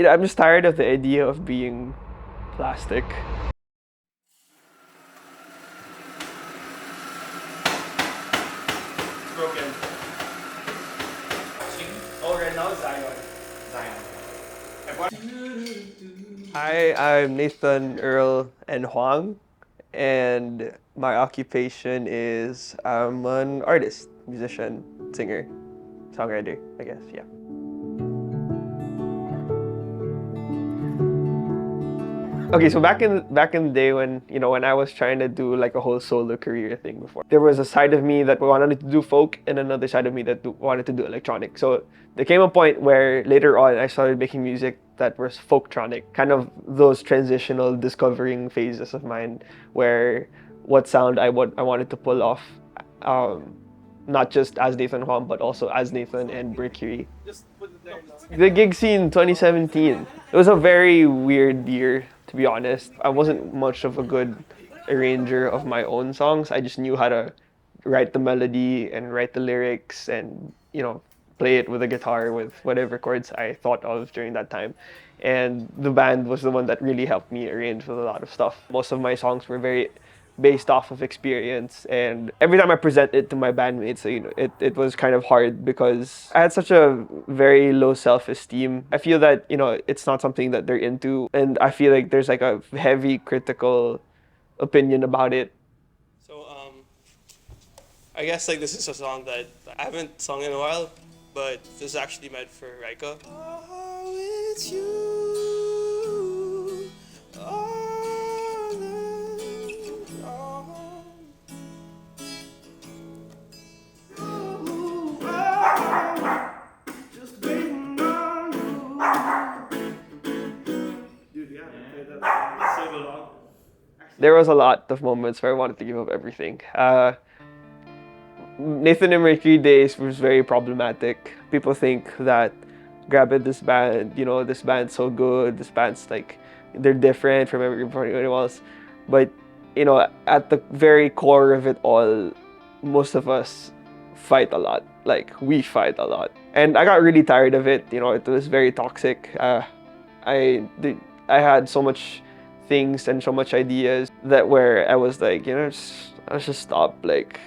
I'm just tired of the idea of being plastic. It's broken. Oh, right now Zion. Hi, I'm Nathan, Earl, and Huang, and my occupation is I'm an artist, musician, singer, songwriter, I guess, yeah. Okay, so back in the day when when I was trying to do like a whole solo career thing before, there was a side of me that wanted to do folk and another side of me that wanted to do electronic. So there came a point where later on I started making music that was folktronic, kind of those transitional discovering phases of mine, where what sound I wanted to pull off, not just as Nathan Huang but also as Nathan and Mercury. The gig scene 2017. It was a very weird year, to be honest. I wasn't much of a good arranger of my own songs. I just knew how to write the melody and write the lyrics and, play it with a guitar with whatever chords I thought of during that time. And the band was the one that really helped me arrange with a lot of stuff. Most of my songs were very based off of experience, and every time I present it to my bandmates, it was kind of hard because I had such a very low self-esteem. I feel that it's not something that they're into, and I feel like there's like a heavy critical opinion about it. So I guess like this is a song that I haven't sung in a while, but this is actually meant for Raika. Oh, it's you. There was a lot of moments where I wanted to give up everything. Nathan and Mercury days was very problematic. People think that grab it, this band, this band's so good, this band's like, they're different from everybody else. But, at the very core of it all, most of us fight a lot. Like, we fight a lot. And I got really tired of it. It was very toxic. I had so much things and so much ideas that where I was like, let's just stop. Like,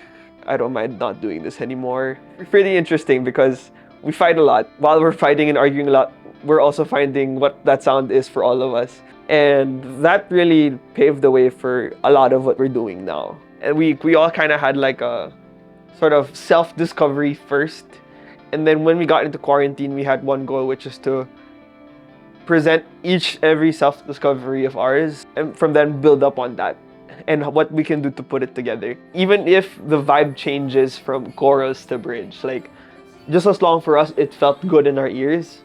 I don't mind not doing this anymore. It's pretty interesting because we fight a lot. While we're fighting and arguing a lot, we're also finding what that sound is for all of us. And that really paved the way for a lot of what we're doing now. And we all kind of had like a sort of self-discovery first. And then when we got into quarantine, we had one goal, which is to present every self-discovery of ours, and from then build up on that and what we can do to put it together. Even if the vibe changes from chorus to bridge, like just as long for us it felt good in our ears,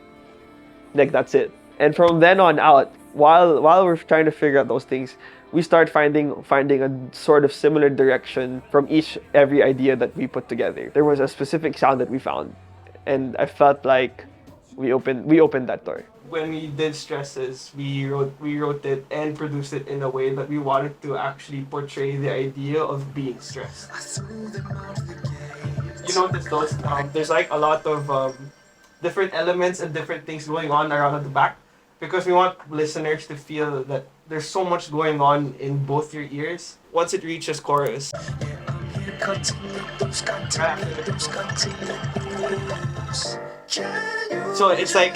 like that's it. And from then on out, while we're trying to figure out those things, we start finding a sort of similar direction from every idea that we put together. There was a specific sound that we found, and I felt like we opened that door. When we did Stresses, we wrote it and produced it in a way that we wanted to actually portray the idea of being stressed. You notice those? There's like a lot of different elements and different things going on around at the back, because we want listeners to feel that there's so much going on in both your ears. Once it reaches chorus, so it's like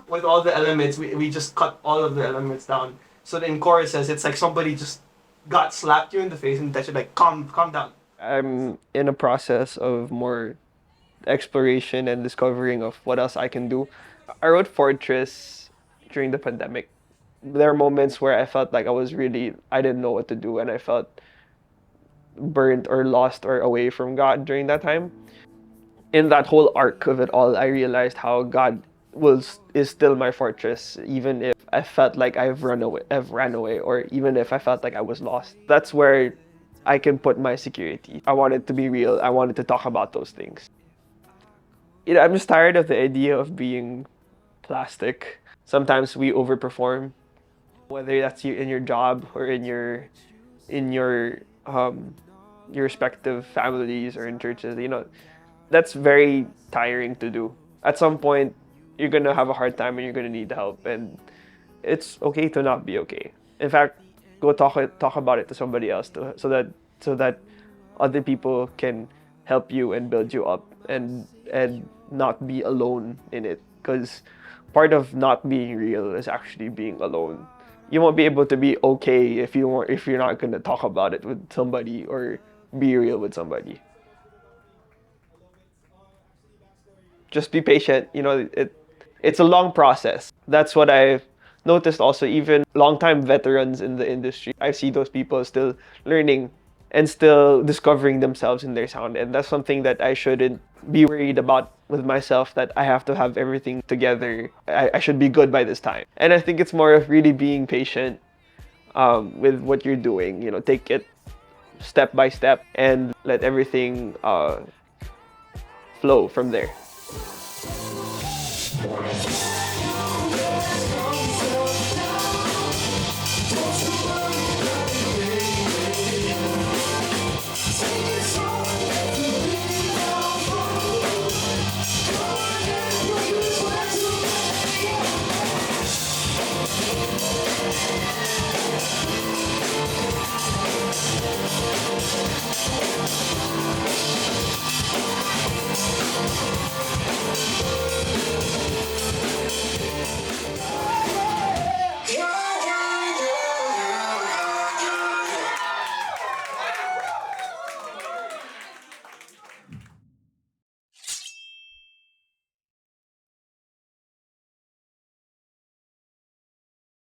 with all the elements, we just cut all of the elements down. So in choruses, it's like somebody just got slapped you in the face and that should like calm down. I'm in a process of more exploration and discovering of what else I can do. I wrote Fortress during the pandemic. There are moments where I felt like I didn't know what to do, and I felt burnt or lost or away from God during that time. In that whole arc of it all, I realized how God is still my fortress, even if I felt like I've ran away, or even if I felt like I was lost. That's where I can put my security. I wanted to be real. I wanted to talk about those things. I'm just tired of the idea of being plastic. Sometimes we overperform, whether that's in your job or in your your respective families or in churches. That's very tiring to do. At some point, you're gonna have a hard time and you're gonna need help, and it's okay to not be okay. In fact, go talk about it to somebody else so that other people can help you and build you up, and not be alone in it, because part of not being real is actually being alone. You won't be able to be okay if you're not going to talk about it with somebody or be real with somebody. Just be patient. It's a long process. That's what I've noticed also. Even longtime veterans in the industry, I see those people still learning and still discovering themselves in their sound. And that's something that I shouldn't be worried about with myself, that I have to have everything together. I should be good by this time. And I think it's more of really being patient with what you're doing. Take it step by step and let everything flow from there.